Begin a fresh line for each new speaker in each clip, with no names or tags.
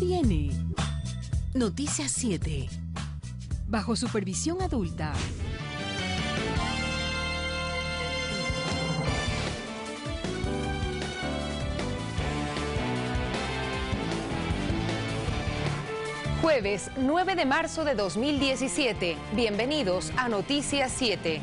tiene. Noticias 7. Bajo supervisión adulta.
Jueves 9 de marzo de 2017. Bienvenidos a Noticias 7.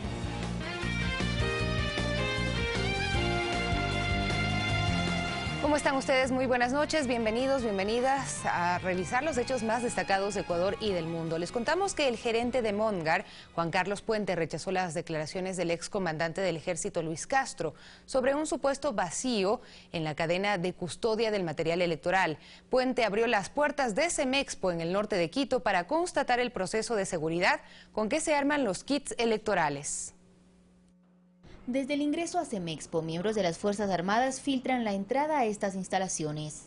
¿Cómo están ustedes? Muy buenas noches, bienvenidos, bienvenidas a revisar los hechos más destacados de Ecuador y del mundo. Les contamos que el gerente de Mondgar, Juan Carlos Puente, rechazó las declaraciones del excomandante del ejército Luis Castro sobre un supuesto vacío en la cadena de custodia del material electoral. Puente abrió las puertas de Semexpo en el norte de Quito para constatar el proceso de seguridad con que se arman los kits electorales.
Desde el ingreso a Semexpo, miembros de las Fuerzas Armadas filtran la entrada a estas instalaciones.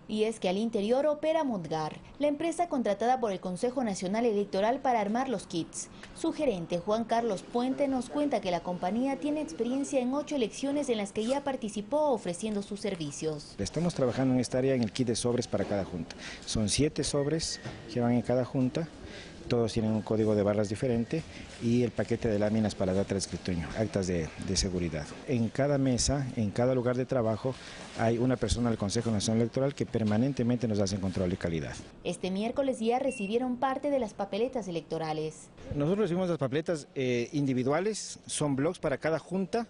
Y es que al interior opera Mondgar, la empresa contratada por el Consejo Nacional Electoral para armar los kits. Su gerente, Juan Carlos Puente, nos cuenta que la compañía tiene experiencia en 8 elecciones en las que ya participó ofreciendo sus servicios.
Estamos trabajando en esta área en el kit de sobres para cada junta. Son 7 sobres que van en cada junta. Todos tienen un código de barras diferente y el paquete de láminas para data de escritorio, actas de seguridad. En cada mesa, en cada lugar de trabajo, hay una persona del Consejo Nacional Electoral que permanentemente nos hace control de calidad.
Este miércoles ya recibieron parte de las papeletas electorales.
Nosotros recibimos las papeletas individuales, son blogs para cada junta,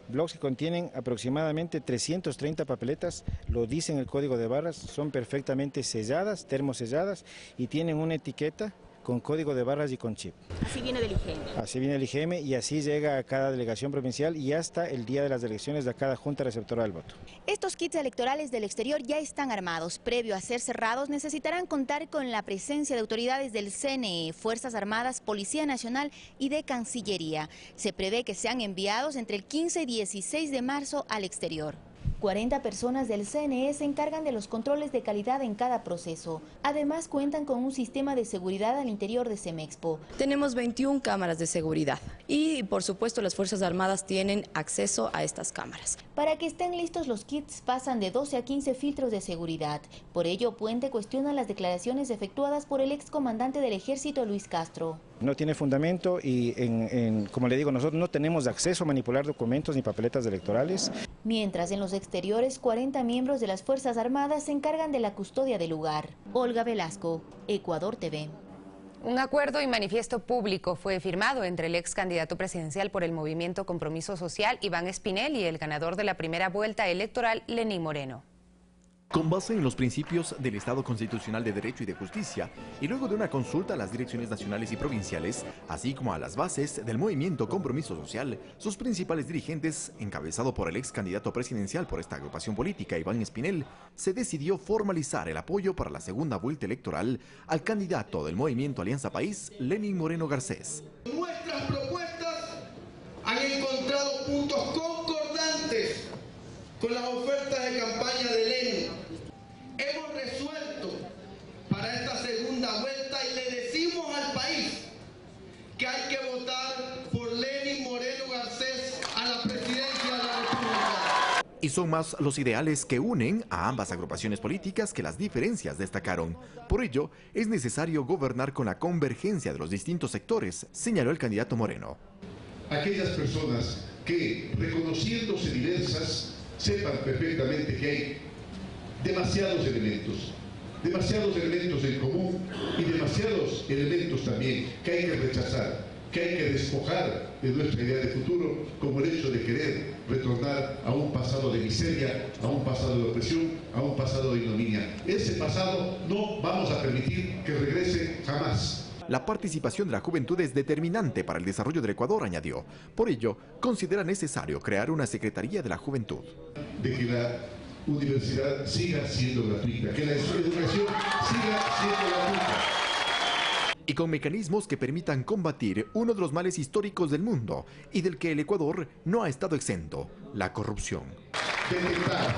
blogs que contienen aproximadamente 330 papeletas, lo dice en el código de barras, son perfectamente selladas, termoselladas y tienen una etiqueta con código de barras y con chip.
Así viene del IGM.
Así viene el IGM y así llega a cada delegación provincial y hasta el día de las elecciones de cada junta receptora del voto.
Estos kits electorales del exterior ya están armados. Previo a ser cerrados necesitarán contar con la presencia de autoridades del CNE, Fuerzas Armadas, Policía Nacional y de Cancillería. Se prevé que sean enviados entre el 15 y 16 de marzo al exterior. 40 personas del CNE se encargan de los controles de calidad en cada proceso. Además, cuentan con un sistema de seguridad al interior de Semexpo.
Tenemos 21 cámaras de seguridad y, por supuesto, las Fuerzas Armadas tienen acceso a estas cámaras.
Para que estén listos, los kits pasan de 12 a 15 filtros de seguridad. Por ello, Puente cuestiona las declaraciones efectuadas por el excomandante del ejército Luis Castro.
No tiene fundamento y, como le digo, nosotros no tenemos acceso a manipular documentos ni papeletas electorales.
Mientras en los exteriores, 40 miembros de las Fuerzas Armadas se encargan de la custodia del lugar. Olga Velasco, Ecuador TV.
Un acuerdo y manifiesto público fue firmado entre el ex candidato presidencial por el Movimiento Compromiso Social, Iván Espinel, y el ganador de la primera vuelta electoral, Lenín Moreno.
Con base en los principios del Estado Constitucional de Derecho y de Justicia, y luego de una consulta a las direcciones nacionales y provinciales, así como a las bases del Movimiento Compromiso Social, sus principales dirigentes, encabezado por el ex candidato presidencial por esta agrupación política, Iván Espinel, se decidió formalizar el apoyo para la segunda vuelta electoral al candidato del Movimiento Alianza País, Lenín Moreno Garcés.
Nuestras propuestas han encontrado puntos concordantes con las ofertas de campaña de Lenín. Hemos resuelto para esta segunda vuelta y le decimos al país que hay que votar por Lenín Moreno Garcés a la presidencia de la República.
Y son más los ideales que unen a ambas agrupaciones políticas que las diferencias, destacaron. Por ello, es necesario gobernar con la convergencia de los distintos sectores, señaló el candidato Moreno.
Aquellas personas que, reconociéndose diversas, sepan perfectamente que hay demasiados elementos en común y demasiados elementos también que hay que rechazar, que hay que despojar de nuestra idea de futuro, como el hecho de querer retornar a un pasado de miseria, a un pasado de opresión, a un pasado de ignominia. Ese pasado no vamos a permitir que regrese jamás.
La participación de la juventud es determinante para el desarrollo del Ecuador, añadió. Por ello, considera necesario crear una Secretaría de la Juventud.
De que la universidad siga siendo gratuita, que la educación siga siendo gratuita.
Y con mecanismos que permitan combatir uno de los males históricos del mundo y del que el Ecuador no ha estado exento, la corrupción.
Detectar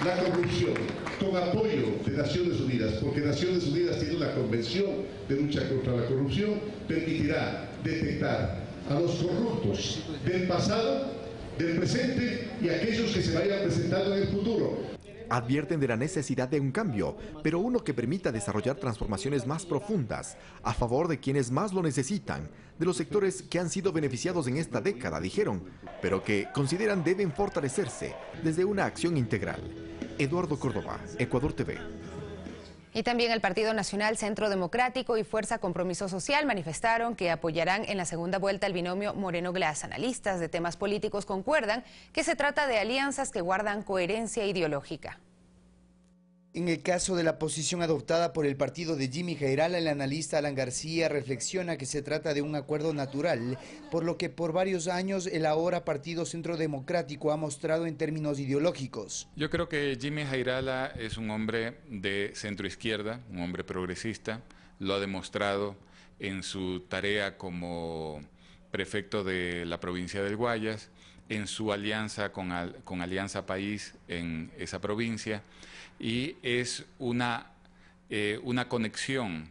la corrupción con apoyo de Naciones Unidas, porque Naciones Unidas tiene una convención de lucha contra la corrupción, permitirá detectar a los corruptos del pasado, del presente y aquellos que se vayan presentando en el futuro.
Advierten de la necesidad de un cambio, pero uno que permita desarrollar transformaciones más profundas, a favor de quienes más lo necesitan, de los sectores que han sido beneficiados en esta década, dijeron, pero que consideran deben fortalecerse desde una acción integral. Eduardo Córdoba, Ecuador TV.
Y también el Partido Nacional Centro Democrático y Fuerza Compromiso Social manifestaron que apoyarán en la segunda vuelta el binomio Moreno-Glass. Analistas de temas políticos concuerdan que se trata de alianzas que guardan coherencia ideológica.
En el caso de la posición adoptada por el partido de Jimmy Jairala, el analista Alan García reflexiona que se trata de un acuerdo natural, por lo que por varios años el ahora Partido Centro Democrático ha mostrado en términos ideológicos.
Yo creo que Jimmy Jairala es un hombre de centro izquierda, un hombre progresista, lo ha demostrado en su tarea como prefecto de la provincia del Guayas, en su alianza con Alianza País en esa provincia, y es una conexión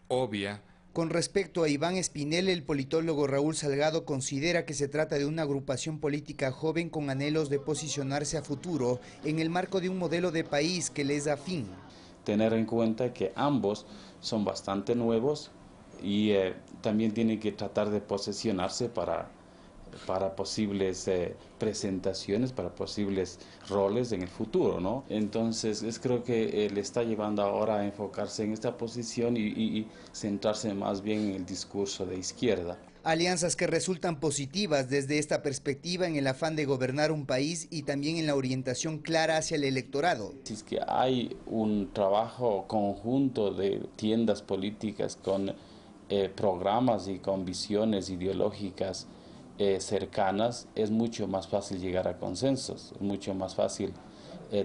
obvia.
Con respecto a Iván Espinel, el politólogo Raúl Salgado considera que se trata de una agrupación política joven con anhelos de posicionarse a futuro en el marco de un modelo de país que les da fin.
Tener en cuenta que ambos son bastante nuevos y también tienen que tratar de posicionarse para posibles presentaciones, para posibles roles en el futuro, ¿no? Entonces, creo que le está llevando ahora a enfocarse en esta posición y centrarse más bien en el discurso de izquierda.
Alianzas que resultan positivas desde esta perspectiva en el afán de gobernar un país y también en la orientación clara hacia el electorado.
Si es que hay un trabajo conjunto de tiendas políticas con programas y con visiones ideológicas cercanas, es mucho más fácil llegar a consensos, es mucho más fácil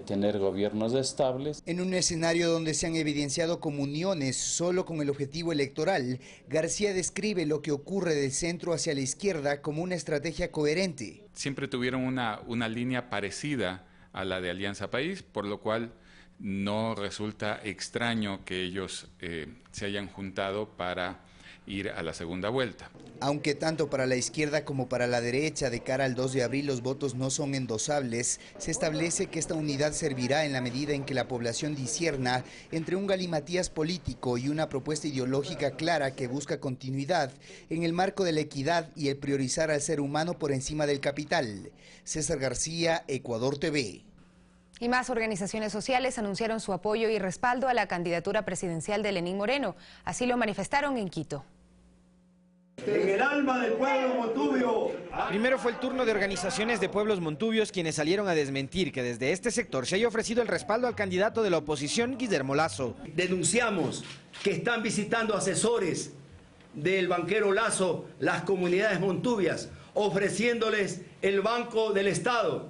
tener gobiernos estables.
En un escenario donde se han evidenciado comuniones solo con el objetivo electoral, García describe lo que ocurre del centro hacia la izquierda como una estrategia coherente.
Siempre tuvieron una línea parecida a la de Alianza País, por lo cual no resulta extraño que ellos se hayan juntado para ir a la segunda vuelta.
Aunque tanto para la izquierda como para la derecha de cara al 2 de abril los votos no son endosables, se establece que esta unidad servirá en la medida en que la población discierna entre un galimatías político y una propuesta ideológica clara que busca continuidad en el marco de la equidad y el priorizar al ser humano por encima del capital. César García, Ecuador TV.
Y más organizaciones sociales anunciaron su apoyo y respaldo a la candidatura presidencial de Lenín Moreno. Así lo manifestaron en Quito.
En el alma del pueblo montubio.
Primero fue el turno de organizaciones de pueblos montubios, quienes salieron a desmentir que desde este sector se haya ofrecido el respaldo al candidato de la oposición, Guillermo Lasso.
Denunciamos que están visitando asesores del banquero Lasso las comunidades montubias, ofreciéndoles el Banco del Estado,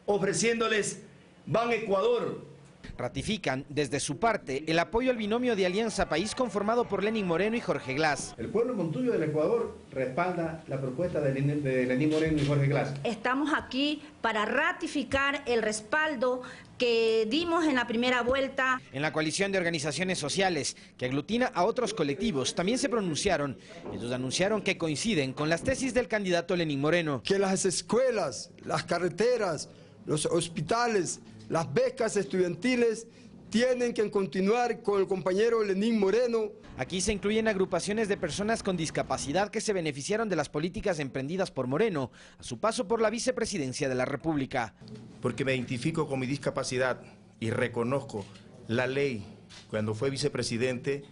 ofreciéndoles Ban Ecuador.
Ratifican desde su parte el apoyo al binomio de Alianza País conformado por Lenín Moreno y Jorge Glass.
El pueblo montubio del Ecuador respalda la propuesta de Lenín Moreno y Jorge Glass.
Estamos aquí para ratificar el respaldo que dimos en la primera vuelta.
En la coalición de organizaciones sociales, que aglutina a otros colectivos, también se pronunciaron. Ellos anunciaron que coinciden con las tesis del candidato Lenín Moreno.
Que las escuelas, las carreteras, los hospitales, las becas estudiantiles tienen que continuar con el compañero Lenín Moreno.
Aquí se incluyen agrupaciones de personas con discapacidad que se beneficiaron de las políticas emprendidas por Moreno a su paso por la vicepresidencia de la República.
Porque me identifico con mi discapacidad y reconozco la ley. Cuando fue vicepresidente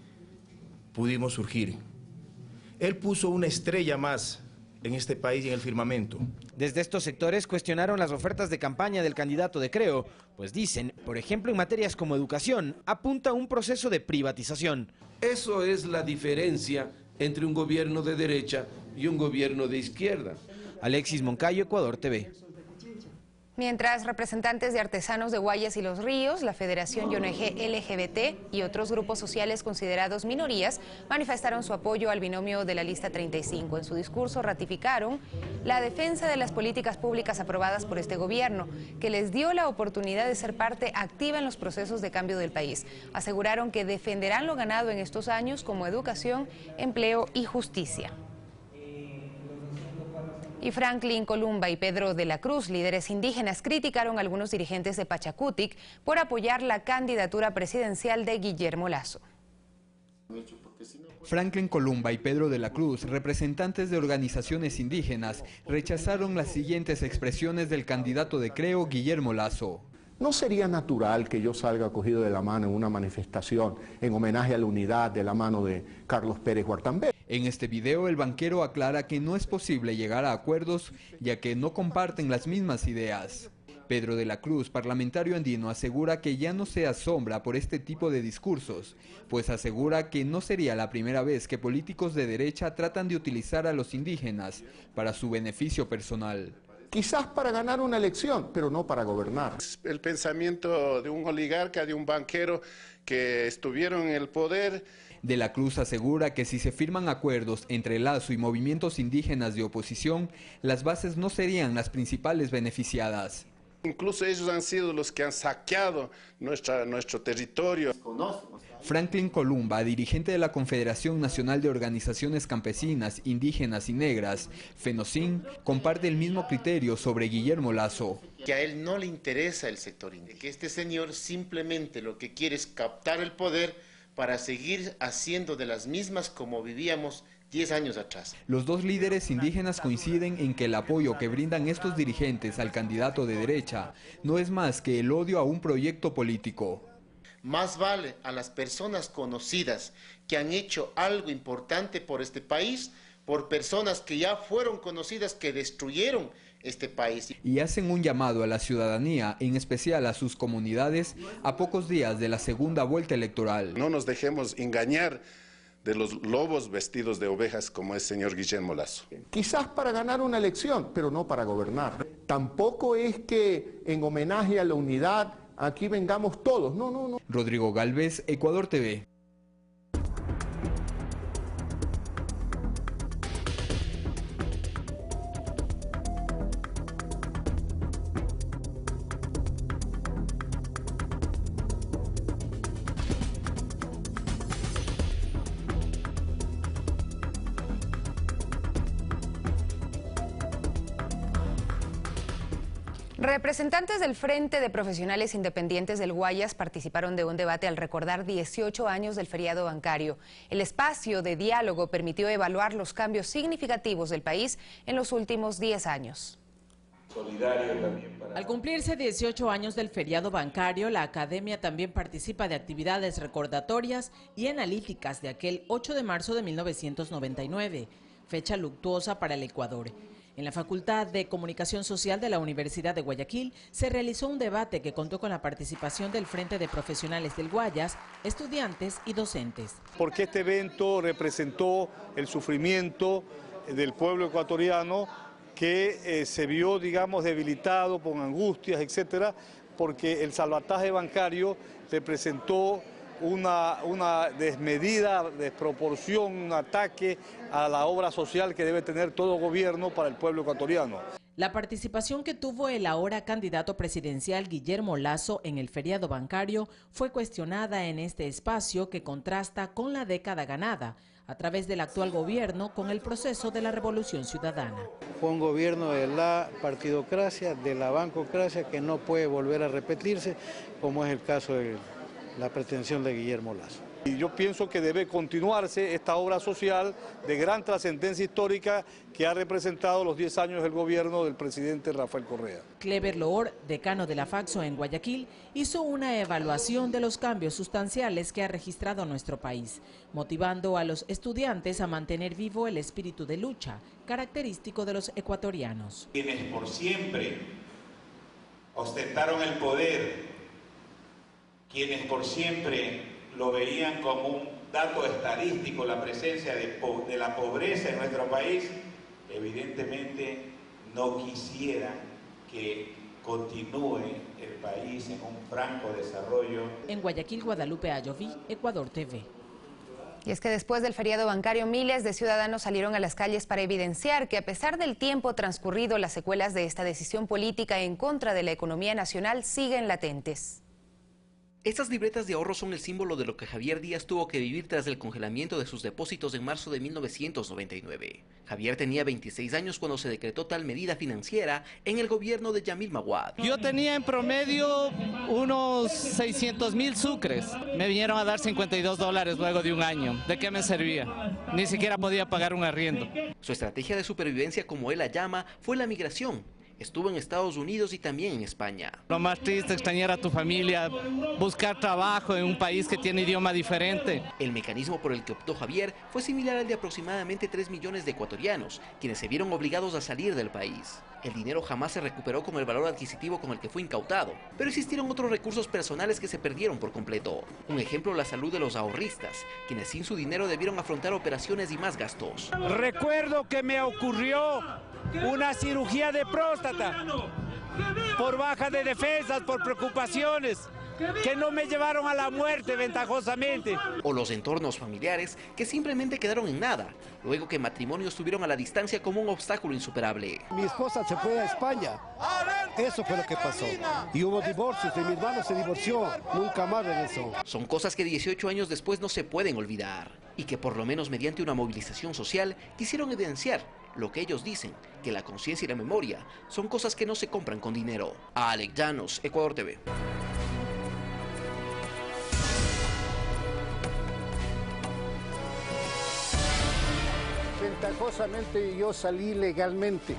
pudimos surgir. Él puso una estrella más en este país y en el firmamento.
Desde estos sectores cuestionaron las ofertas de campaña del candidato de Creo, pues dicen, por ejemplo en materias como educación, apunta a un proceso de privatización.
Eso es la diferencia entre un gobierno de derecha y un gobierno de izquierda.
Alexis Moncayo, Ecuador TV.
Mientras representantes de artesanos de Guayas y Los Ríos, la Federación ONG LGBT y otros grupos sociales considerados minorías manifestaron su apoyo al binomio de la lista 35. En su discurso ratificaron la defensa de las políticas públicas aprobadas por este gobierno, que les dio la oportunidad de ser parte activa en los procesos de cambio del país. Aseguraron que defenderán lo ganado en estos años como educación, empleo y justicia. Y Franklin Columba y Pedro de la Cruz, líderes indígenas, criticaron a algunos dirigentes de Pachacutic por apoyar la candidatura presidencial de Guillermo Lasso.
Franklin Columba y Pedro de la Cruz, representantes de organizaciones indígenas, rechazaron las siguientes expresiones del candidato de Creo, Guillermo Lasso.
¿No sería natural que yo salga cogido de la mano en una manifestación en homenaje a la unidad de la mano de Carlos Pérez Guartambé?
En este video el banquero aclara que no es posible llegar a acuerdos ya que no comparten las mismas ideas. Pedro de la Cruz, parlamentario andino, asegura que ya no se asombra por este tipo de discursos, pues asegura que no sería la primera vez que políticos de derecha tratan de utilizar a los indígenas para su beneficio personal.
Quizás para ganar una elección, pero no para gobernar.
El pensamiento de un oligarca, de un banquero que estuvieron en el poder.
De la Cruz asegura que si se firman acuerdos entre Lasso y movimientos indígenas de oposición, las bases no serían las principales beneficiadas.
Incluso ellos han sido los que han saqueado nuestro territorio.
Franklin Columba, dirigente de la Confederación Nacional de Organizaciones Campesinas, Indígenas y Negras, FENOCIN, comparte el mismo criterio sobre Guillermo Lasso.
Que a él no le interesa el sector indígena, que este señor simplemente lo que quiere es captar el poder para seguir haciendo de las mismas como vivíamos 10 años atrás.
Los dos líderes indígenas coinciden en que el apoyo que brindan estos dirigentes al candidato de derecha no es más que el odio a un proyecto político.
Más vale a las personas conocidas que han hecho algo importante por este país, por personas que ya fueron conocidas, que destruyeron este país.
Y hacen un llamado a la ciudadanía, en especial a sus comunidades, a pocos días de la segunda vuelta electoral.
No nos dejemos engañar de los lobos vestidos de ovejas como es señor Guillermo Lasso.
Quizás para ganar una elección, pero no para gobernar. Tampoco es que en homenaje a la unidad aquí vengamos todos, no.
Rodrigo Galvez, Ecuador TV.
Representantes del Frente de Profesionales Independientes del Guayas participaron de un debate al recordar 18 años del feriado bancario. El espacio de diálogo permitió evaluar los cambios significativos del país en los últimos 10 años.
Al cumplirse 18 años del feriado bancario, la academia también participa de actividades recordatorias y analíticas de aquel 8 de marzo de 1999, fecha luctuosa para el Ecuador. En la Facultad de Comunicación Social de la Universidad de Guayaquil se realizó un debate que contó con la participación del Frente de Profesionales del Guayas, estudiantes y docentes.
Porque este evento representó el sufrimiento del pueblo ecuatoriano que se vio, digamos, debilitado con angustias, etcétera, porque el salvataje bancario representó una desmedida desproporción, un ataque a la obra social que debe tener todo gobierno para el pueblo ecuatoriano.
La participación que tuvo el ahora candidato presidencial Guillermo Lasso en el feriado bancario fue cuestionada en este espacio que contrasta con la década ganada a través del actual gobierno con el proceso de la revolución ciudadana.
Fue un gobierno de la partidocracia, de la bancocracia, que no puede volver a repetirse, como es el caso de la pretensión de Guillermo Lasso.
Y yo pienso que debe continuarse esta obra social de gran trascendencia histórica que ha representado los 10 años del gobierno del presidente Rafael Correa.
Clever Loor, decano de la FACSO en Guayaquil, hizo una evaluación de los cambios sustanciales que ha registrado nuestro país, motivando a los estudiantes a mantener vivo el espíritu de lucha, característico de los ecuatorianos.
Quienes por siempre ostentaron el poder, quienes por siempre lo veían como un dato estadístico, la presencia de la pobreza en nuestro país, evidentemente no quisieran que continúe el país en un franco desarrollo.
En Guayaquil, Guadalupe Ayoví, Ecuador TV.
Y es que después del feriado bancario, miles de ciudadanos salieron a las calles para evidenciar que a pesar del tiempo transcurrido, las secuelas de esta decisión política en contra de la economía nacional siguen latentes.
Estas libretas de ahorro son el símbolo de lo que Javier Díaz tuvo que vivir tras el congelamiento de sus depósitos en marzo de 1999. Javier tenía 26 años cuando se decretó tal medida financiera en el gobierno de Yamil Maguad.
Yo tenía en promedio unos 600,000 sucres. Me vinieron a dar $52 luego de un año. ¿De qué me servía? Ni siquiera podía pagar un arriendo.
Su estrategia de supervivencia, como él la llama, fue la migración. Estuvo en Estados Unidos y también en España.
Lo más triste, extrañar a tu familia, buscar trabajo en un país que tiene idioma diferente.
El mecanismo por el que optó Javier fue similar al de aproximadamente 3 millones de ecuatorianos, quienes se vieron obligados a salir del país. El dinero jamás se recuperó con el valor adquisitivo con el que fue incautado, pero existieron otros recursos personales que se perdieron por completo. Un ejemplo, la salud de los ahorristas, quienes sin su dinero debieron afrontar operaciones y más gastos.
Recuerdo que me ocurrió una cirugía de próstata por baja de defensas, por preocupaciones que no me llevaron a la muerte ventajosamente.
O los entornos familiares que simplemente quedaron en nada, luego que matrimonios tuvieron a la distancia como un obstáculo insuperable.
Mi esposa se fue a España, eso fue lo que pasó. Y hubo divorcios, y mi hermano se divorció, nunca más regresó.
Son cosas que 18 años después no se pueden olvidar, y que por lo menos mediante una movilización social quisieron evidenciar lo que ellos dicen, que la conciencia y la memoria son cosas que no se compran con dinero. Alex Llanos, Ecuador TV.
Ventajosamente yo salí legalmente,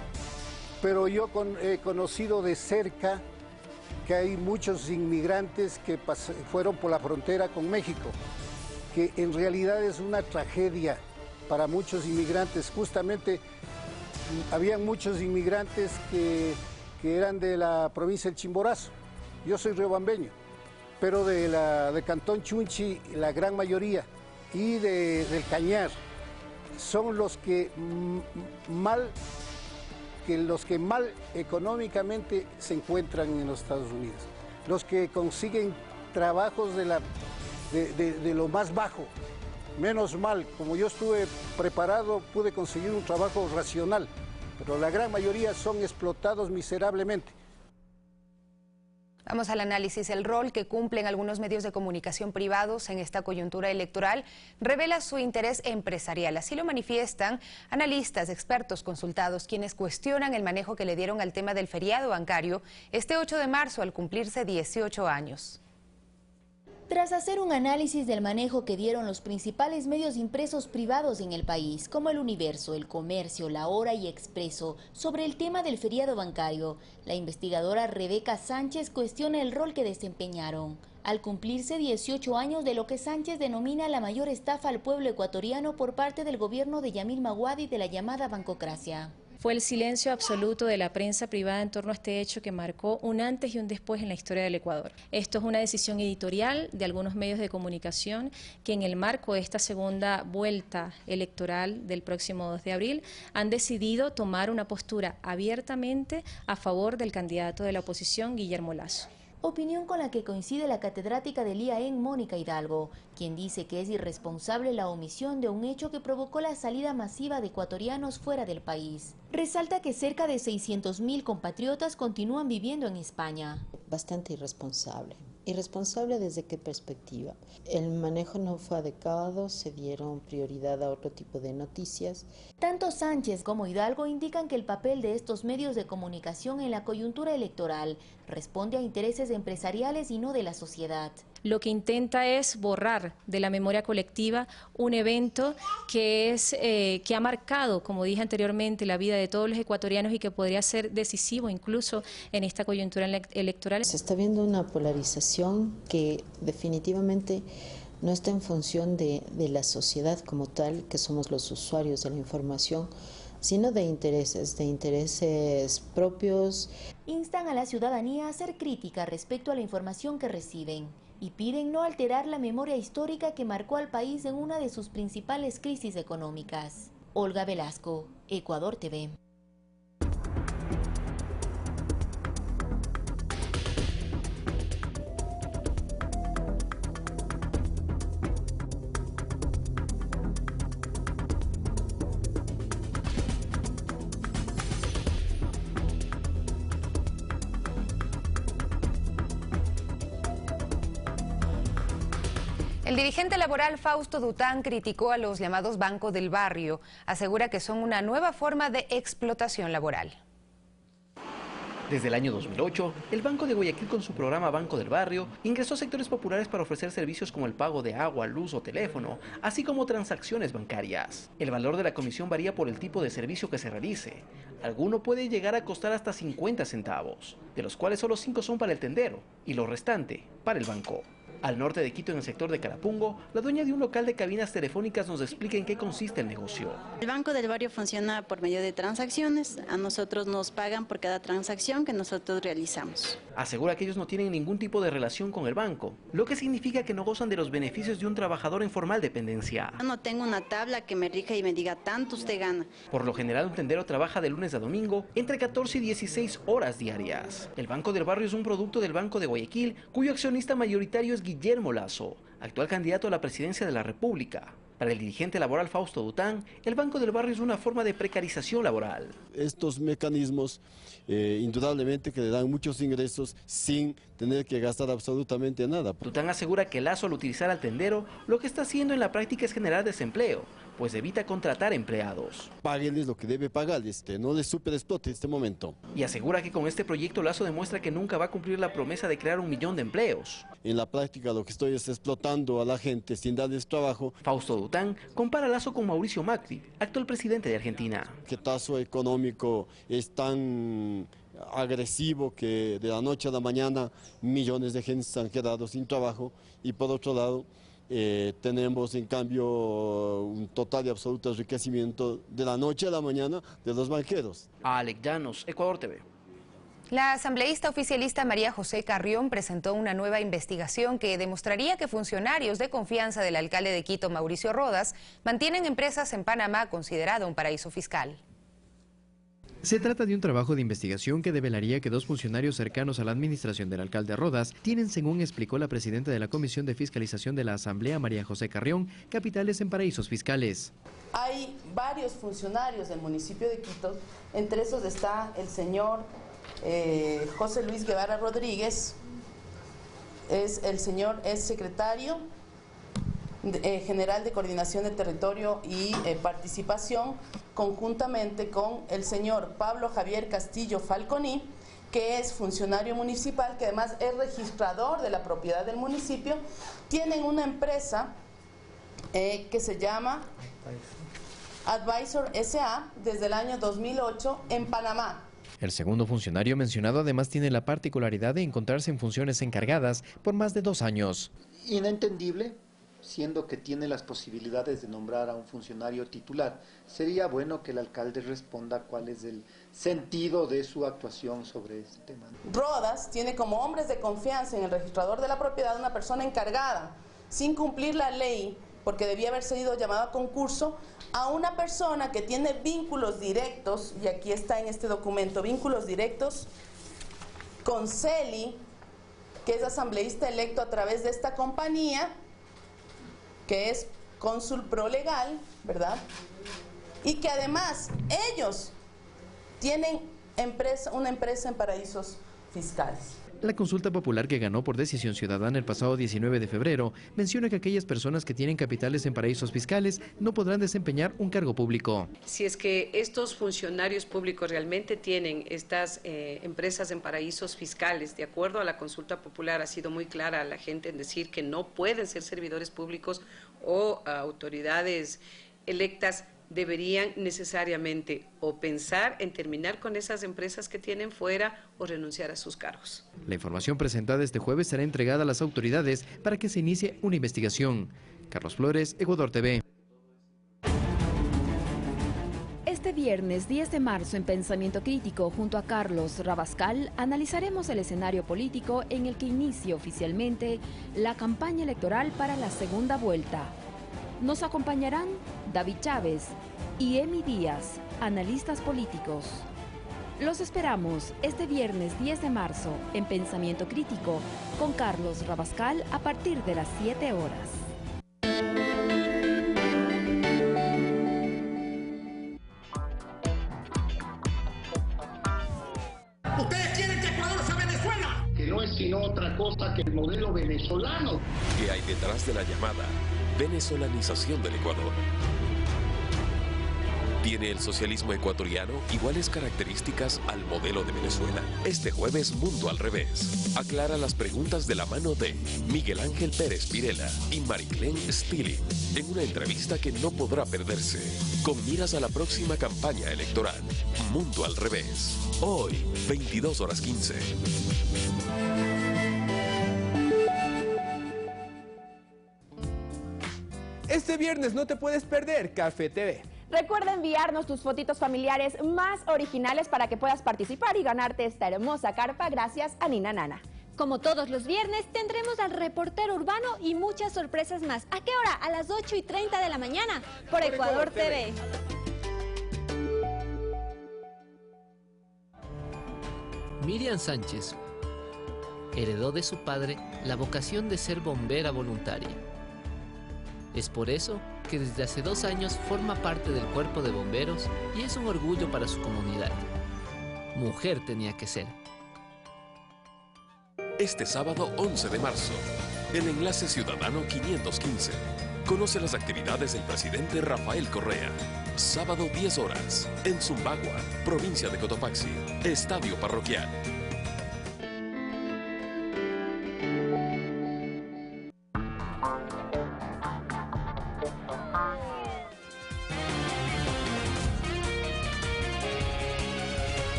pero yo he conocido de cerca que hay muchos inmigrantes que fueron por la frontera con México, que en realidad es una tragedia para muchos inmigrantes. Justamente habían muchos inmigrantes que eran de la provincia del Chimborazo. Yo soy riobambeño, pero de Cantón Chunchi la gran mayoría, y del Cañar. Son los que mal económicamente se encuentran en los Estados Unidos, los que consiguen trabajos de lo más bajo. Menos mal, como yo estuve preparado, pude conseguir un trabajo racional, pero la gran mayoría son explotados miserablemente.
Vamos al análisis. El rol que cumplen algunos medios de comunicación privados en esta coyuntura electoral revela su interés empresarial. Así lo manifiestan analistas, expertos consultados, quienes cuestionan el manejo que le dieron al tema del feriado bancario este 8 de marzo al cumplirse 18 años.
Tras hacer un análisis del manejo que dieron los principales medios impresos privados en el país, como El Universo, El Comercio, La Hora y Expreso, sobre el tema del feriado bancario, la investigadora Rebeca Sánchez cuestiona el rol que desempeñaron. Al cumplirse 18 años de lo que Sánchez denomina la mayor estafa al pueblo ecuatoriano por parte del gobierno de Yamil Maguad y de la llamada bancocracia.
Fue el silencio absoluto de la prensa privada en torno a este hecho que marcó un antes y un después en la historia del Ecuador. Esto es una decisión editorial de algunos medios de comunicación que en el marco de esta segunda vuelta electoral del próximo 2 de abril han decidido tomar una postura abiertamente a favor del candidato de la oposición, Guillermo Lasso.
Opinión con la que coincide la catedrática del IAEN, Mónica Hidalgo, quien dice que es irresponsable la omisión de un hecho que provocó la salida masiva de ecuatorianos fuera del país. Resalta que cerca de 600.000 compatriotas continúan viviendo en España.
Bastante irresponsable. ¿Irresponsable desde qué perspectiva? El manejo no fue adecuado, se dieron prioridad a otro tipo de noticias.
Tanto Sánchez como Hidalgo indican que el papel de estos medios de comunicación en la coyuntura electoral responde a intereses empresariales y no de la sociedad.
Lo que intenta es borrar de la memoria colectiva un evento que ha marcado, como dije anteriormente, la vida de todos los ecuatorianos y que podría ser decisivo incluso en esta coyuntura electoral.
Se está viendo una polarización que definitivamente no está en función de la sociedad como tal, que somos los usuarios de la información, sino de intereses propios.
Instan a la ciudadanía a ser crítica respecto a la información que reciben y piden no alterar la memoria histórica que marcó al país en una de sus principales crisis económicas. Olga Velasco, Ecuador TV.
El dirigente laboral Fausto Dután criticó a los llamados Banco del Barrio. Asegura que son una nueva forma de explotación laboral.
Desde el año 2008, el Banco de Guayaquil con su programa Banco del Barrio ingresó a sectores populares para ofrecer servicios como el pago de agua, luz o teléfono, así como transacciones bancarias. El valor de la comisión varía por el tipo de servicio que se realice. Alguno puede llegar a costar hasta 50 centavos, de los cuales solo 5 son para el tendero y lo restante para el banco. Al norte de Quito, en el sector de Carapungo, la dueña de un local de cabinas telefónicas nos explica en qué consiste el negocio.
El Banco del Barrio funciona por medio de transacciones. A nosotros nos pagan por cada transacción que nosotros realizamos.
Asegura que ellos no tienen ningún tipo de relación con el banco, lo que significa que no gozan de los beneficios de un trabajador en formal dependencia.
Yo no tengo una tabla que me rija y me diga tanto usted gana.
Por lo general, un tendero trabaja de lunes a domingo entre 14 y 16 horas diarias. El Banco del Barrio es un producto del Banco de Guayaquil, cuyo accionista mayoritario es Guillermo Lasso, actual candidato a la presidencia de la República. Para el dirigente laboral Fausto Dután, el Banco del Barrio es una forma de precarización laboral.
Estos mecanismos indudablemente que le dan muchos ingresos sin tener que gastar absolutamente nada.
Dután asegura que Lasso, al utilizar al tendero, lo que está haciendo en la práctica es generar desempleo, pues evita contratar empleados.
Páguenles lo que debe pagarles, no les superexplote en este momento.
Y asegura que con este proyecto Lasso demuestra que nunca va a cumplir la promesa de crear 1 millón de empleos.
En la práctica lo que estoy es explotando a la gente sin darles trabajo.
Fausto Dután compara a Lasso con Mauricio Macri, actual presidente de Argentina.
Que tazo económico es tan agresivo que de la noche a la mañana millones de gente han quedado sin trabajo, y por otro lado tenemos en cambio un total y absoluto enriquecimiento de la noche a la mañana de los banqueros.
Alex Llanos, Ecuador TV.
La asambleísta oficialista María José Carrión presentó una nueva investigación que demostraría que funcionarios de confianza del alcalde de Quito, Mauricio Rodas, mantienen empresas en Panamá, considerado un paraíso fiscal.
Se trata de un trabajo de investigación que develaría que 2 funcionarios cercanos a la administración del alcalde Rodas tienen, según explicó la presidenta de la Comisión de Fiscalización de la Asamblea, María José Carrión, capitales en paraísos fiscales.
Hay varios funcionarios del municipio de Quito, entre esos está el señor José Luis Guevara Rodríguez, es secretario general de Coordinación de Territorio y Participación, conjuntamente con el señor Pablo Javier Castillo Falconi, que es funcionario municipal, que además es registrador de la propiedad del municipio. Tienen una empresa que se llama Advisor S.A. desde el año 2008 en Panamá.
El segundo funcionario mencionado además tiene la particularidad de encontrarse en funciones encargadas por más de 2 años.
Inentendible, siendo que tiene las posibilidades de nombrar a un funcionario titular. Sería bueno que el alcalde responda cuál es el sentido de su actuación sobre este tema.
Rodas tiene como hombres de confianza en el registrador de la propiedad una persona encargada, sin cumplir la ley, porque debía haber sido llamado a concurso, a una persona que tiene vínculos directos, y aquí está en este documento, vínculos directos con Celi, que es asambleísta electo a través de esta compañía, que es Cónsul Pro Legal, ¿verdad? Y que además ellos tienen una empresa en paraísos fiscales.
La consulta popular que ganó por decisión ciudadana el pasado 19 de febrero menciona que aquellas personas que tienen capitales en paraísos fiscales no podrán desempeñar un cargo público.
Si es que estos funcionarios públicos realmente tienen estas empresas en paraísos fiscales, de acuerdo a la consulta popular, ha sido muy clara la gente en decir que no pueden ser servidores públicos o autoridades electas, deberían necesariamente o pensar en terminar con esas empresas que tienen fuera o renunciar a sus cargos.
La información presentada este jueves será entregada a las autoridades para que se inicie una investigación. Carlos Flores, Ecuador TV.
Este viernes 10 de marzo en Pensamiento Crítico junto a Carlos Rabascal analizaremos el escenario político en el que inicia oficialmente la campaña electoral para la segunda vuelta. Nos acompañarán David Chávez y Emi Díaz, analistas políticos. Los esperamos este viernes 10 de marzo en Pensamiento Crítico con Carlos Rabascal a partir de las 7 horas.
¿Ustedes quieren que Ecuador sea Venezuela? Que no es sino otra
cosa que el modelo venezolano.
¿Qué hay detrás de la llamada venezolanización del Ecuador? ¿Tiene el socialismo ecuatoriano iguales características al modelo de Venezuela? Este jueves, Mundo al Revés aclara las preguntas de la mano de Miguel Ángel Pérez Pirela y Mariclén Stilling en una entrevista que no podrá perderse, con miras a la próxima campaña electoral. Mundo al Revés, hoy, 22:15.
Este viernes no te puedes perder Café TV.
Recuerda enviarnos tus fotitos familiares más originales para que puedas participar y ganarte esta hermosa carpa gracias a Nina Nana.
Como todos los viernes, tendremos al reportero urbano y muchas sorpresas más. ¿A qué hora? A las 8:30 de la mañana por Ecuador TV.
Miriam Sánchez heredó de su padre la vocación de ser bombera voluntaria. Es por eso que desde hace 2 años forma parte del cuerpo de bomberos y es un orgullo para su comunidad. Mujer tenía que ser.
Este sábado 11 de marzo, el Enlace Ciudadano 515. Conoce las actividades del presidente Rafael Correa. Sábado 10 horas, en Zumbagua, provincia de Cotopaxi, Estadio Parroquial.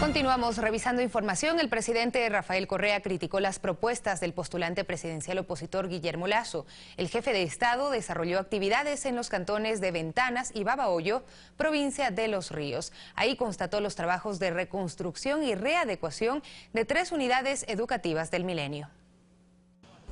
Continuamos revisando información. El presidente Rafael Correa criticó las propuestas del postulante presidencial opositor Guillermo Lasso. El jefe de Estado desarrolló actividades en los cantones de Ventanas y Babahoyo, provincia de Los Ríos. Ahí constató los trabajos de reconstrucción y readecuación de 3 unidades educativas del Milenio.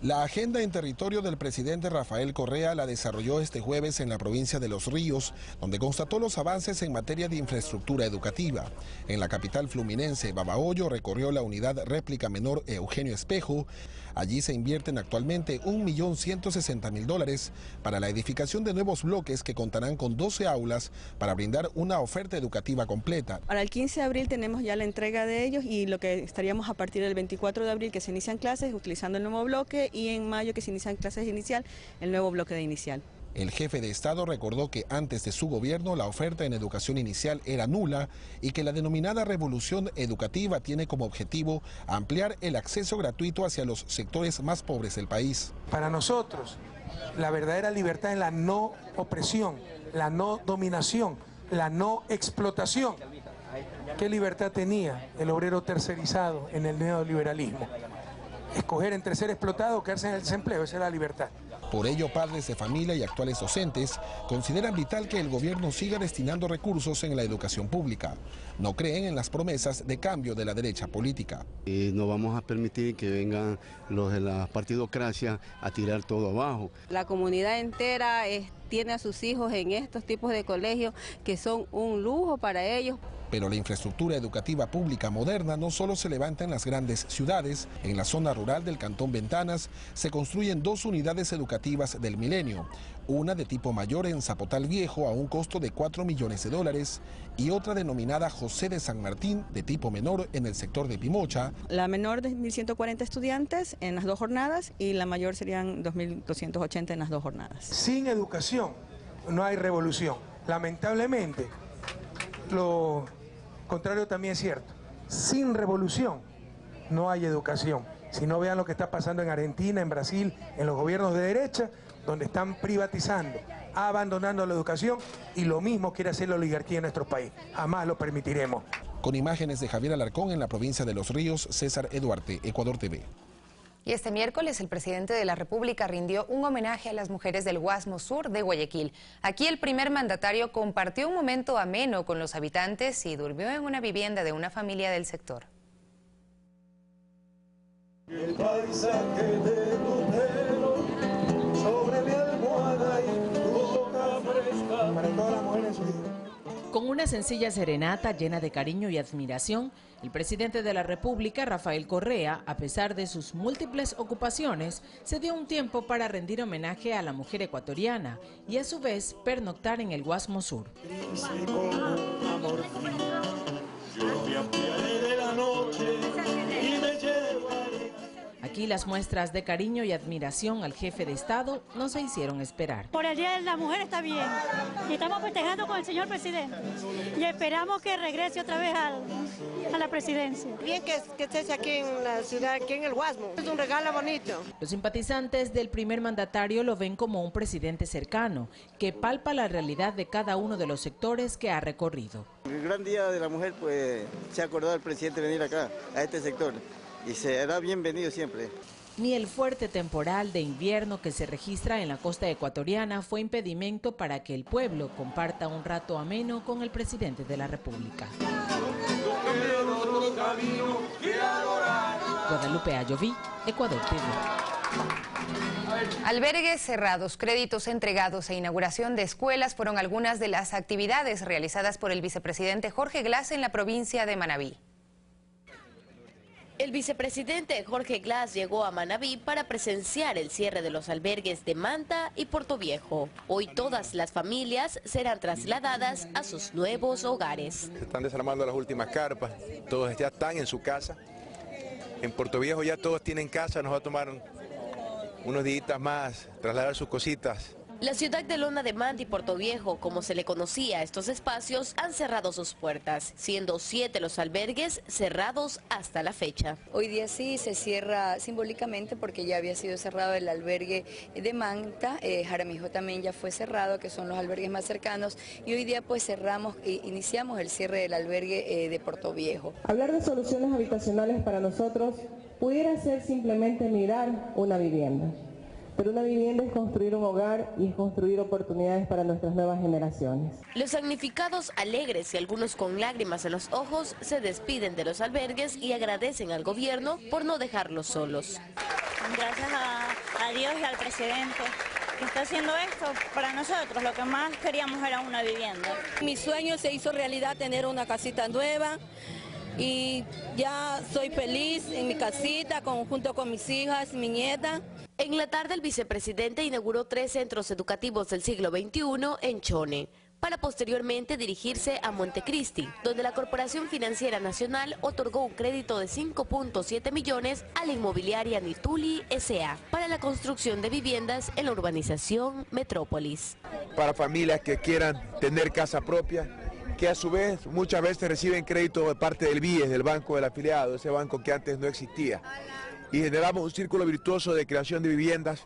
La agenda en territorio del presidente Rafael Correa la desarrolló este jueves en la provincia de Los Ríos, donde constató los avances en materia de infraestructura educativa. En la capital fluminense, Babahoyo, recorrió la unidad réplica menor Eugenio Espejo. Allí se invierten actualmente $1.160.000 para la edificación de nuevos bloques que contarán con 12 aulas para brindar una oferta educativa completa.
Para el 15 de abril tenemos ya la entrega de ellos y lo que estaríamos a partir del 24 de abril que se inician clases utilizando el nuevo bloque y en mayo que se inician clases inicial, el nuevo bloque de inicial.
El jefe de Estado recordó que antes de su gobierno la oferta en educación inicial era nula y que la denominada revolución educativa tiene como objetivo ampliar el acceso gratuito hacia los sectores más pobres del país.
Para nosotros, la verdadera libertad es la no opresión, la no dominación, la no explotación. ¿Qué libertad tenía el obrero tercerizado en el neoliberalismo? Escoger entre ser explotado o quedarse en el desempleo, esa es la libertad.
Por ello, padres de familia y actuales docentes consideran vital que el gobierno siga destinando recursos en la educación pública. No creen en las promesas de cambio de la derecha política.
No vamos a permitir que vengan los de la partidocracia a tirar todo abajo.
La comunidad entera tiene a sus hijos en estos tipos de colegios que son un lujo para ellos.
Pero la infraestructura educativa pública moderna no solo se levanta en las grandes ciudades. En la zona rural del Cantón Ventanas se construyen 2 unidades educativas del Milenio, una de tipo mayor en Zapotal Viejo a un costo de $4 millones y otra denominada José de San Martín de tipo menor en el sector de Pimocha.
La menor de 1.140 estudiantes en las 2 jornadas y la mayor serían 2.280 en las 2 jornadas.
Sin educación no hay revolución. Lamentablemente, lo contrario también es cierto. Sin revolución no hay educación. Si no, vean lo que está pasando en Argentina, en Brasil, en los gobiernos de derecha, donde están privatizando, abandonando la educación, y lo mismo quiere hacer la oligarquía en nuestro país. Jamás lo permitiremos.
Con imágenes de Javier Alarcón en la provincia de Los Ríos, César Eduarte, Ecuador TV.
Y este miércoles el presidente de la República rindió un homenaje a las mujeres del Guasmo Sur de Guayaquil. Aquí el primer mandatario compartió un momento ameno con los habitantes y durmió en una vivienda de una familia del sector.
El paisaje de tu pelo sobre mi almohada y tu boca fresca. Para todas las mujeres.
Con una sencilla serenata llena de cariño y admiración, el presidente de la República, Rafael Correa, a pesar de sus múltiples ocupaciones, se dio un tiempo para rendir homenaje a la mujer ecuatoriana y a su vez pernoctar en el Guasmo Sur.
Yo me apiaré de la noche y me lleva.
Aquí las muestras de cariño y admiración al jefe de Estado no se hicieron esperar.
Por el Día de la Mujer está bien y estamos festejando con el señor presidente y esperamos que regrese otra vez a la presidencia.
Bien que estés aquí en la ciudad, aquí en el Guasmo, es un regalo bonito.
Los simpatizantes del primer mandatario lo ven como un presidente cercano, que palpa la realidad de cada uno de los sectores que ha recorrido.
El gran Día de la Mujer, pues se ha acordado el presidente venir acá, a este sector. Y será bienvenido siempre.
Ni el fuerte temporal de invierno que se registra en la costa ecuatoriana fue impedimento para que el pueblo comparta un rato ameno con el presidente de la República. Guadalupe Ayoví, Ecuador TV.
Albergues cerrados, créditos entregados e inauguración de escuelas fueron algunas de las actividades realizadas por el vicepresidente Jorge Glass en la provincia de Manabí.
El vicepresidente Jorge Glass llegó a Manabí para presenciar el cierre de los albergues de Manta y Portoviejo. Hoy todas las familias serán trasladadas a sus nuevos hogares.
Se están desarmando las últimas carpas, todos ya están en su casa. En Portoviejo ya todos tienen casa, nos va a tomar unos días más trasladar sus cositas.
La ciudad de Lona de Manta y Portoviejo, como se le conocía a estos espacios, han cerrado sus puertas, siendo 7 los albergues cerrados hasta la fecha.
Hoy día sí se cierra simbólicamente porque ya había sido cerrado el albergue de Manta, Jaramillo también ya fue cerrado, que son los albergues más cercanos, y hoy día pues iniciamos el cierre del albergue de Portoviejo.
Hablar de soluciones habitacionales para nosotros pudiera ser simplemente mirar una vivienda. Pero una vivienda es construir un hogar y es construir oportunidades para nuestras nuevas generaciones.
Los damnificados alegres y algunos con lágrimas en los ojos se despiden de los albergues y agradecen al gobierno por no dejarlos solos.
Gracias a Dios y al presidente que está haciendo esto para nosotros. Lo que más queríamos era una vivienda.
Mi sueño se hizo realidad, tener una casita nueva. Y ya soy feliz en mi casita, junto con mis hijas y mi nieta.
En la tarde el vicepresidente inauguró 3 centros educativos del siglo XXI en Chone, para posteriormente dirigirse a Montecristi, donde la Corporación Financiera Nacional otorgó un crédito de 5.7 millones a la inmobiliaria Nituli S.A. para la construcción de viviendas en la urbanización Metrópolis.
Para familias que quieran tener casa propia, que a su vez muchas veces reciben crédito de parte del BIES, del banco del afiliado, ese banco que antes no existía. Y generamos un círculo virtuoso de creación de viviendas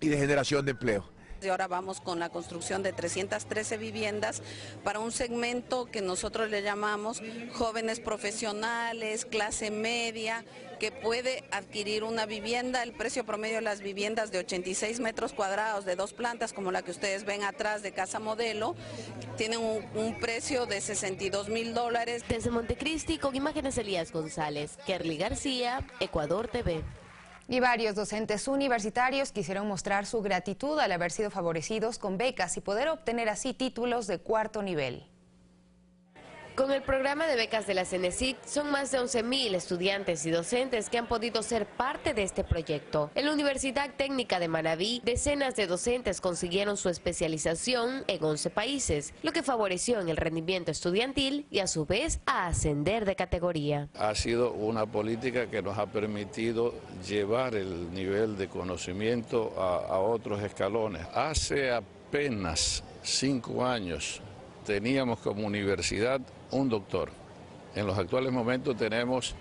y de generación de empleo.
Y ahora vamos con la construcción de 313 viviendas para un segmento que nosotros le llamamos jóvenes profesionales, clase media, que puede adquirir una vivienda. El precio promedio de las viviendas de 86 metros cuadrados de 2 plantas, como la que ustedes ven atrás de Casa Modelo, tienen un precio de $62.000.
Desde Montecristi, con imágenes Elías González, Kerly García, Ecuador TV.
Y varios docentes universitarios quisieron mostrar su gratitud al haber sido favorecidos con becas y poder obtener así títulos de 4º nivel.
Con el programa de becas de la CENESID, son más de 11.000 estudiantes y docentes que han podido ser parte de este proyecto. En la Universidad Técnica de Manabí, decenas de docentes consiguieron su especialización en 11 países, lo que favoreció en el rendimiento estudiantil y a su vez a ascender de categoría.
Ha sido una política que nos ha permitido llevar el nivel de conocimiento a otros escalones. Hace apenas 5 años teníamos como universidad un doctor. En los actuales momentos tenemos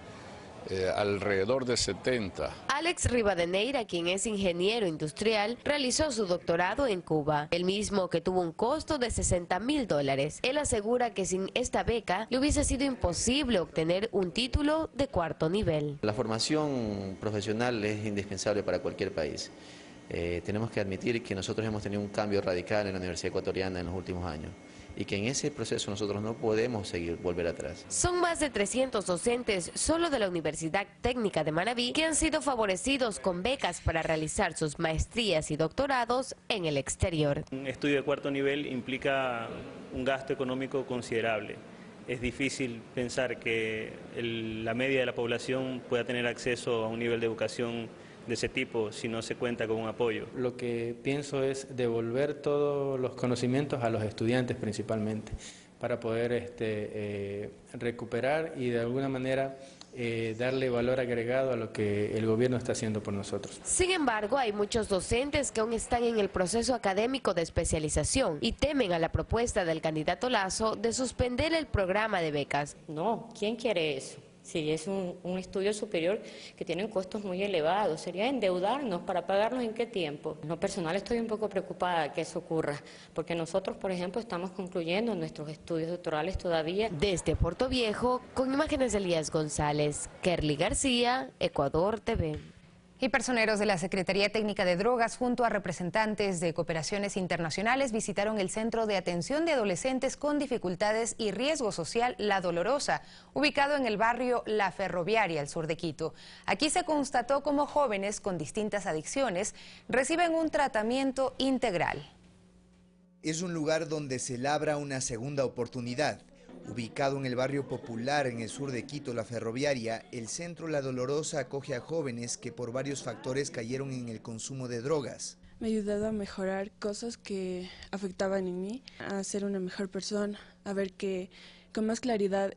alrededor de 70.
Alex Rivadeneira, quien es ingeniero industrial, realizó su doctorado en Cuba, el mismo que tuvo un costo de $60.000. Él asegura que sin esta beca le hubiese sido imposible obtener un título de 4º nivel.
La formación profesional es indispensable para cualquier país. Tenemos que admitir que nosotros hemos tenido un cambio radical en la Universidad Ecuatoriana en los últimos años y que en ese proceso nosotros no podemos volver atrás.
Son más de 300 docentes solo de la Universidad Técnica de Manabí que han sido favorecidos con becas para realizar sus maestrías y doctorados en el exterior.
Un estudio de 4º nivel implica un gasto económico considerable. Es difícil pensar que la media de la población pueda tener acceso a un nivel de educación de ese tipo si no se cuenta con un apoyo.
Lo que pienso es devolver todos los conocimientos a los estudiantes principalmente para poder recuperar y de alguna manera darle valor agregado a lo que el gobierno está haciendo por nosotros.
Sin embargo, hay muchos docentes que aún están en el proceso académico de especialización y temen a la propuesta del candidato Lasso de suspender el programa de becas.
No, ¿quién quiere eso? Si es un estudio superior que tiene costos muy elevados, sería endeudarnos para pagarlos en qué tiempo. En lo personal estoy un poco preocupada que eso ocurra, porque nosotros, por ejemplo, estamos concluyendo nuestros estudios doctorales todavía.
Desde Puerto Viejo, con imágenes de Elías González, Kerly García, Ecuador TV.
Y personeros de la Secretaría Técnica de Drogas junto a representantes de cooperaciones internacionales visitaron el Centro de Atención de Adolescentes con Dificultades y Riesgo Social La Dolorosa, ubicado en el barrio La Ferroviaria, al sur de Quito. Aquí se constató cómo jóvenes con distintas adicciones reciben un tratamiento integral.
Es un lugar donde se labra una segunda oportunidad. Ubicado en el barrio popular en el sur de Quito, La Ferroviaria, el Centro La Dolorosa acoge a jóvenes que por varios factores cayeron en el consumo de drogas.
Me ha ayudado a mejorar cosas que afectaban en mí, a ser una mejor persona, a ver que con más claridad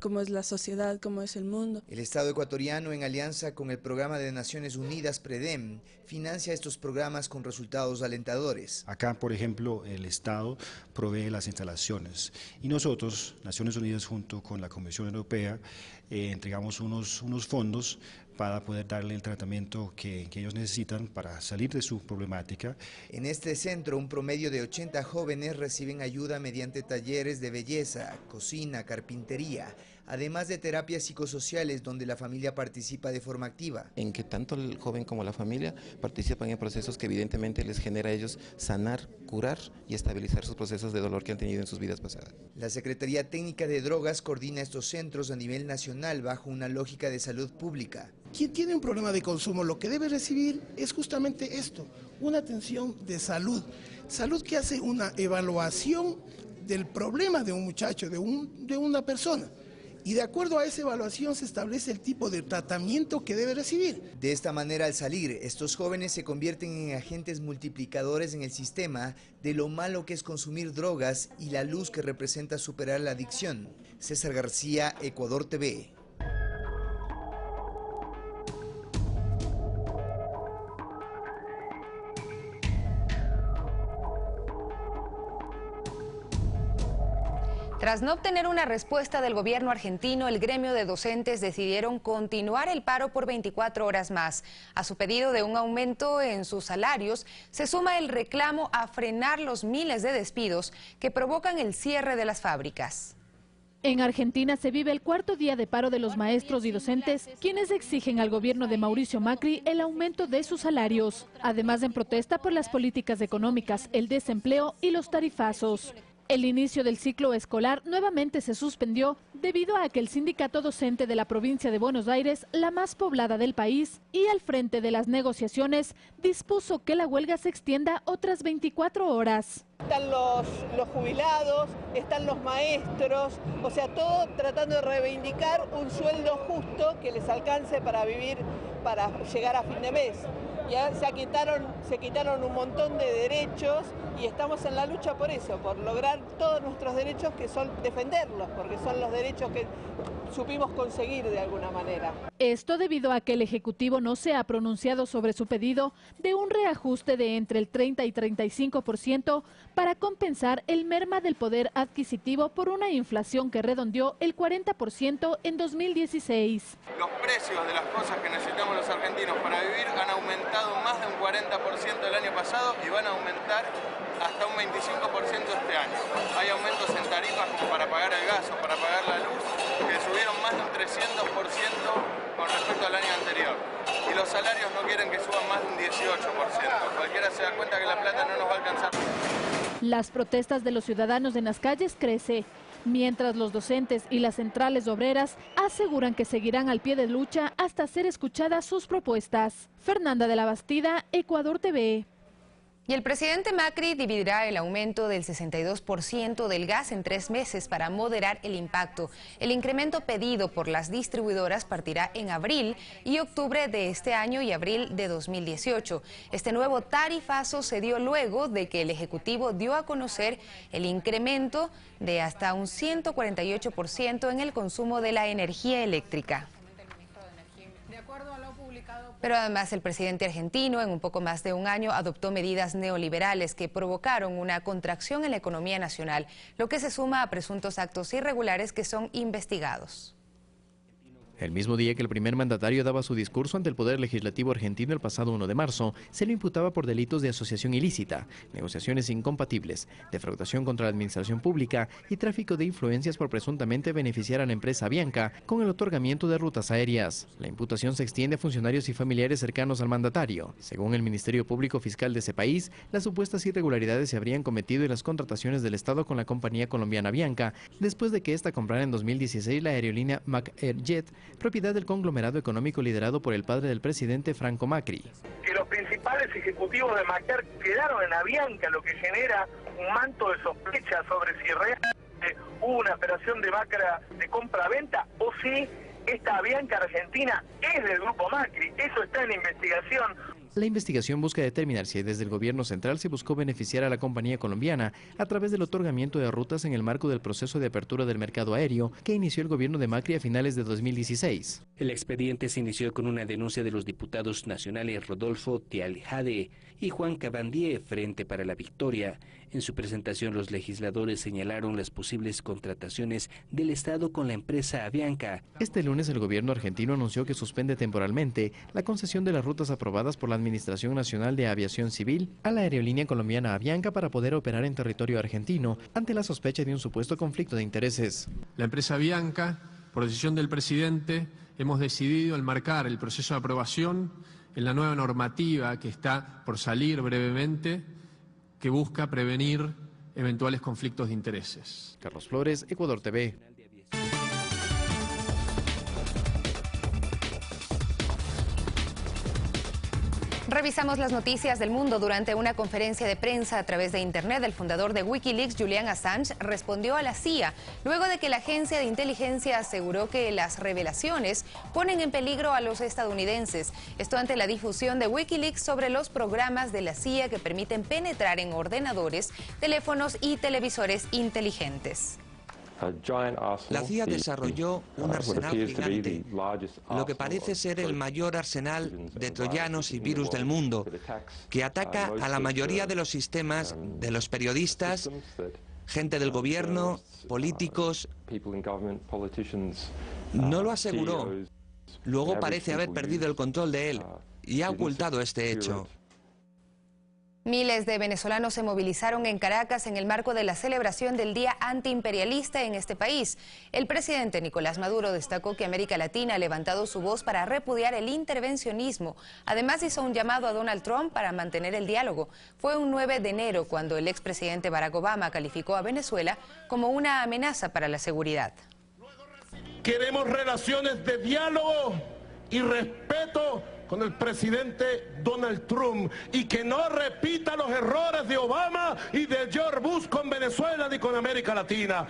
cómo es la sociedad, cómo es el mundo.
El Estado ecuatoriano, en alianza con el Programa de Naciones Unidas, PREDEM, financia estos programas con resultados alentadores.
Acá, por ejemplo, el Estado provee las instalaciones y nosotros, Naciones Unidas, junto con la Comisión Europea, entregamos unos fondos para poder darle el tratamiento que ellos necesitan para salir de su problemática.
En este centro, un promedio de 80 jóvenes reciben ayuda mediante talleres de belleza, cocina, carpintería, además de terapias psicosociales donde la familia participa de forma activa.
En que tanto el joven como la familia participan en procesos que evidentemente les genera a ellos sanar, curar y estabilizar sus procesos de dolor que han tenido en sus vidas pasadas.
La Secretaría Técnica de Drogas coordina estos centros a nivel nacional bajo una lógica de salud pública.
Quien tiene un problema de consumo lo que debe recibir es justamente esto, una atención de salud. Salud que hace una evaluación del problema de un muchacho, de una persona. Y de acuerdo a esa evaluación se establece el tipo de tratamiento que debe recibir.
De esta manera, al salir, estos jóvenes se convierten en agentes multiplicadores en el sistema de lo malo que es consumir drogas y la luz que representa superar la adicción. César García, Ecuador TV.
Tras no obtener una respuesta del gobierno argentino, el gremio de docentes decidieron continuar el paro por 24 horas más. A su pedido de un aumento en sus salarios, se suma el reclamo a frenar los miles de despidos que provocan el cierre de las fábricas.
En Argentina se vive el cuarto día de paro de los maestros y docentes, quienes exigen al gobierno de Mauricio Macri el aumento de sus salarios, además en protesta por las políticas económicas, el desempleo y los tarifazos. El inicio del ciclo escolar nuevamente se suspendió debido a que el sindicato docente de la provincia de Buenos Aires, la más poblada del país, y al frente de las negociaciones, dispuso que la huelga se extienda otras 24 horas.
Están los jubilados, están los maestros, o sea, todo tratando de reivindicar un sueldo justo que les alcance para vivir, para llegar a fin de mes. Ya se quitaron un montón de derechos y estamos en la lucha por eso, por lograr todos nuestros derechos, que son defenderlos, porque son los derechos que supimos conseguir de alguna manera.
Esto debido a que el Ejecutivo no se ha pronunciado sobre su pedido de un reajuste de entre el 30 y 35% para compensar el merma del poder adquisitivo por una inflación que redondeó el 40% en 2016.
Los precios de las cosas que necesitamos los argentinos para vivir han aumentado más de un 40% el año pasado y van a aumentar hasta un 25% este año. Hay aumentos en tarifas como para pagar el gas o para pagar la luz que subieron más de un 300% con respecto al año anterior. Y los salarios no quieren que suban más de un 18%. Cualquiera se da cuenta que la plata no nos va a alcanzar.
Las protestas de los ciudadanos en las calles crecen, mientras los docentes y las centrales obreras aseguran que seguirán al pie de lucha hasta ser escuchadas sus propuestas. Fernanda de la Bastida, Ecuador TV.
Y el presidente Macri dividirá el aumento del 62% del gas en 3 meses para moderar el impacto. El incremento pedido por las distribuidoras partirá en abril y octubre de este año y abril de 2018. Este nuevo tarifazo se dio luego de que el Ejecutivo dio a conocer el incremento de hasta un 148% en el consumo de la energía eléctrica. Pero además el presidente argentino en un poco más de un año adoptó medidas neoliberales que provocaron una contracción en la economía nacional, lo que se suma a presuntos actos irregulares que son investigados.
El mismo día que el primer mandatario daba su discurso ante el Poder Legislativo argentino el pasado 1 de marzo, se lo imputaba por delitos de asociación ilícita, negociaciones incompatibles, defraudación contra la administración pública y tráfico de influencias por presuntamente beneficiar a la empresa Avianca con el otorgamiento de rutas aéreas. La imputación se extiende a funcionarios y familiares cercanos al mandatario. Según el Ministerio Público Fiscal de ese país, las supuestas irregularidades se habrían cometido en las contrataciones del Estado con la compañía colombiana Avianca, después de que ésta comprara en 2016 la aerolínea McAirJet, propiedad del conglomerado económico liderado por el padre del presidente Franco Macri.
Que los principales ejecutivos de Macri quedaron en Avianca, lo que genera un manto de sospecha sobre si realmente hubo una operación de compra-venta o si esta Avianca Argentina es del grupo Macri. Eso está en investigación.
La investigación busca determinar si desde el gobierno central se buscó beneficiar a la compañía colombiana a través del otorgamiento de rutas en el marco del proceso de apertura del mercado aéreo que inició el gobierno de Macri a finales de 2016.
El expediente se inició con una denuncia de los diputados nacionales Rodolfo Tialjade y Juan Cabandier, Frente para la Victoria. En su presentación, los legisladores señalaron las posibles contrataciones del Estado con la empresa Avianca.
Este lunes el gobierno argentino anunció que suspende temporalmente la concesión de las rutas aprobadas por la Administración Nacional de Aviación Civil a la aerolínea colombiana Avianca para poder operar en territorio argentino ante la sospecha de un supuesto conflicto de intereses.
La empresa Avianca, por decisión del presidente, hemos decidido enmarcar el proceso de aprobación en la nueva normativa que está por salir brevemente, que busca prevenir eventuales conflictos de intereses.
Carlos Flores, Ecuador TV.
Revisamos las noticias del mundo. Durante una conferencia de prensa a través de Internet, el fundador de Wikileaks, Julian Assange, respondió a la CIA, luego de que la agencia de inteligencia aseguró que las revelaciones ponen en peligro a los estadounidenses. Esto ante la difusión de Wikileaks sobre los programas de la CIA que permiten penetrar en ordenadores, teléfonos y televisores inteligentes.
La CIA desarrolló un arsenal gigante, lo que parece ser el mayor arsenal de troyanos y virus del mundo, que ataca a la mayoría de los sistemas de los periodistas, gente del gobierno, políticos. No lo aseguró. Luego parece haber perdido el control de él y ha ocultado este hecho.
Miles de venezolanos se movilizaron en Caracas en el marco de la celebración del Día Antiimperialista en este país. El presidente Nicolás Maduro destacó que América Latina ha levantado su voz para repudiar el intervencionismo. Además hizo un llamado a Donald Trump para mantener el diálogo. Fue un 9 de enero cuando el expresidente Barack Obama calificó a Venezuela como una amenaza para la seguridad.
Queremos relaciones de diálogo y respeto con el presidente Donald Trump y que no repita los errores de Obama y de George Bush con Venezuela ni con América Latina.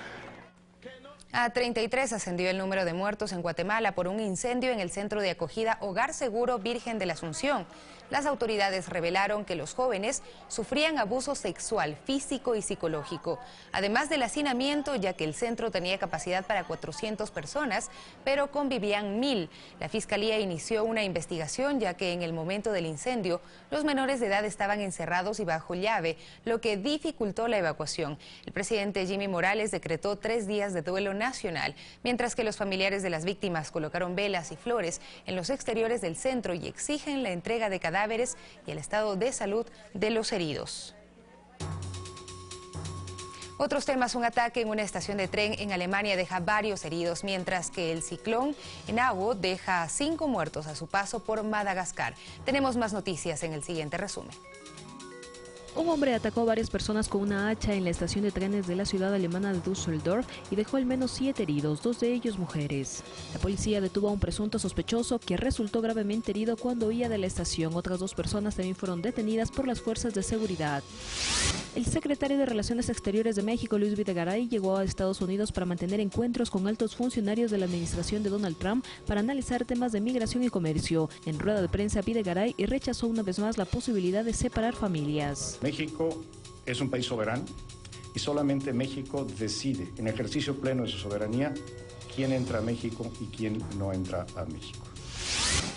A 33 ascendió el número de muertos en Guatemala por un incendio en el centro de acogida Hogar Seguro Virgen de la Asunción. Las autoridades revelaron que los jóvenes sufrían abuso sexual, físico y psicológico, además del hacinamiento, ya que el centro tenía capacidad para 400 personas, pero convivían 1000. La Fiscalía inició una investigación, ya que en el momento del incendio los menores de edad estaban encerrados y bajo llave, lo que dificultó la evacuación. El presidente Jimmy Morales decretó 3 días de duelo nacional, mientras que los familiares de las víctimas colocaron velas y flores en los exteriores del centro y exigen la entrega de cadáveres y el estado de salud de los heridos. Otros temas: un ataque en una estación de tren en Alemania deja varios heridos, mientras que el ciclón Enawo deja 5 muertos a su paso por Madagascar. Tenemos más noticias en el siguiente resumen.
Un hombre atacó a varias personas con una hacha en la estación de trenes de la ciudad alemana de Düsseldorf y dejó al menos 7 heridos, 2 de ellos mujeres. La policía detuvo a un presunto sospechoso que resultó gravemente herido cuando huía de la estación. Otras 2 personas también fueron detenidas por las fuerzas de seguridad. El secretario de Relaciones Exteriores de México, Luis Videgaray, llegó a Estados Unidos para mantener encuentros con altos funcionarios de la administración de Donald Trump para analizar temas de migración y comercio. En rueda de prensa, Videgaray rechazó una vez más la posibilidad de separar familias.
México es un país soberano y solamente México decide, en ejercicio pleno de su soberanía, quién entra a México y quién no entra a México.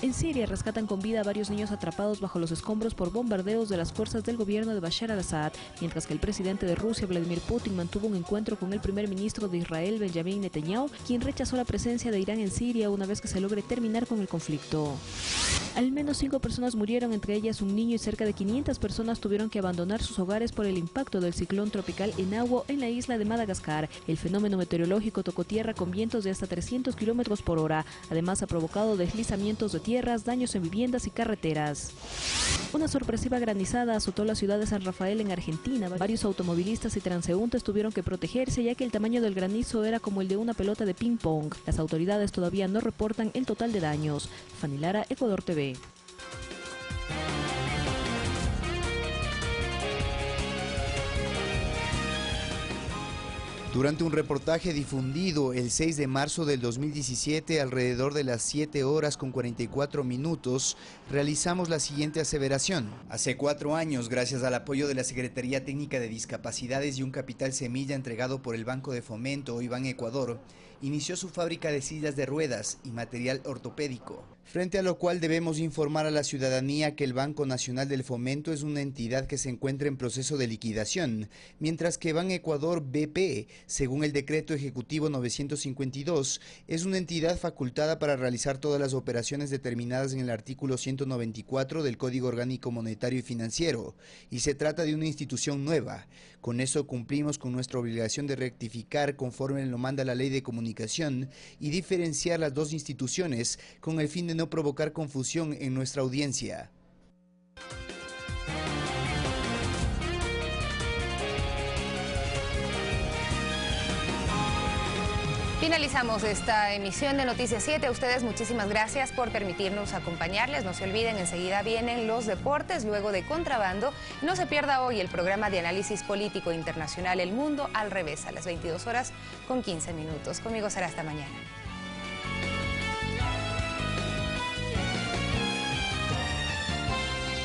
En Siria rescatan con vida a varios niños atrapados bajo los escombros por bombardeos de las fuerzas del gobierno de Bashar al-Assad, mientras que el presidente de Rusia, Vladimir Putin, mantuvo un encuentro con el primer ministro de Israel, Benjamin Netanyahu, quien rechazó la presencia de Irán en Siria una vez que se logre terminar con el conflicto. Al menos 5 personas murieron, entre ellas un niño, y cerca de 500 personas tuvieron que abandonar sus hogares por el impacto del ciclón tropical Enawo en la isla de Madagascar. El fenómeno meteorológico tocó tierra con vientos de hasta 300 kilómetros por hora. Además, ha provocado deslizamientos de tierras, daños en viviendas y carreteras. Una sorpresiva granizada azotó la ciudad de San Rafael en Argentina. Varios automovilistas y transeúntes tuvieron que protegerse, ya que el tamaño del granizo era como el de una pelota de ping-pong. Las autoridades todavía no reportan el total de daños. Fanny Lara, Ecuador TV.
Durante un reportaje difundido el 6 de marzo del 2017, alrededor de las 7 horas con 44 minutos, realizamos la siguiente aseveración. Hace 4 años, gracias al apoyo de la Secretaría Técnica de Discapacidades y un capital semilla entregado por el Banco de Fomento, hoy Ban Ecuador, inició su fábrica de sillas de ruedas y material ortopédico. Frente a lo cual debemos informar a la ciudadanía que el Banco Nacional del Fomento es una entidad que se encuentra en proceso de liquidación, mientras que Ban Ecuador BP, según el Decreto Ejecutivo 952, es una entidad facultada para realizar todas las operaciones determinadas en el artículo 194 del Código Orgánico Monetario y Financiero, y se trata de una institución nueva. Con eso cumplimos con nuestra obligación de rectificar conforme lo manda la Ley de Comunicación y diferenciar las dos instituciones con el fin de no provocar confusión en nuestra audiencia.
Finalizamos esta emisión de Noticias 7. A ustedes muchísimas gracias por permitirnos acompañarles. No se olviden, enseguida vienen los deportes, luego de Contrabando. No se pierda hoy el programa de análisis político internacional El Mundo al Revés, a las 22 horas con 15 minutos. Conmigo será hasta mañana.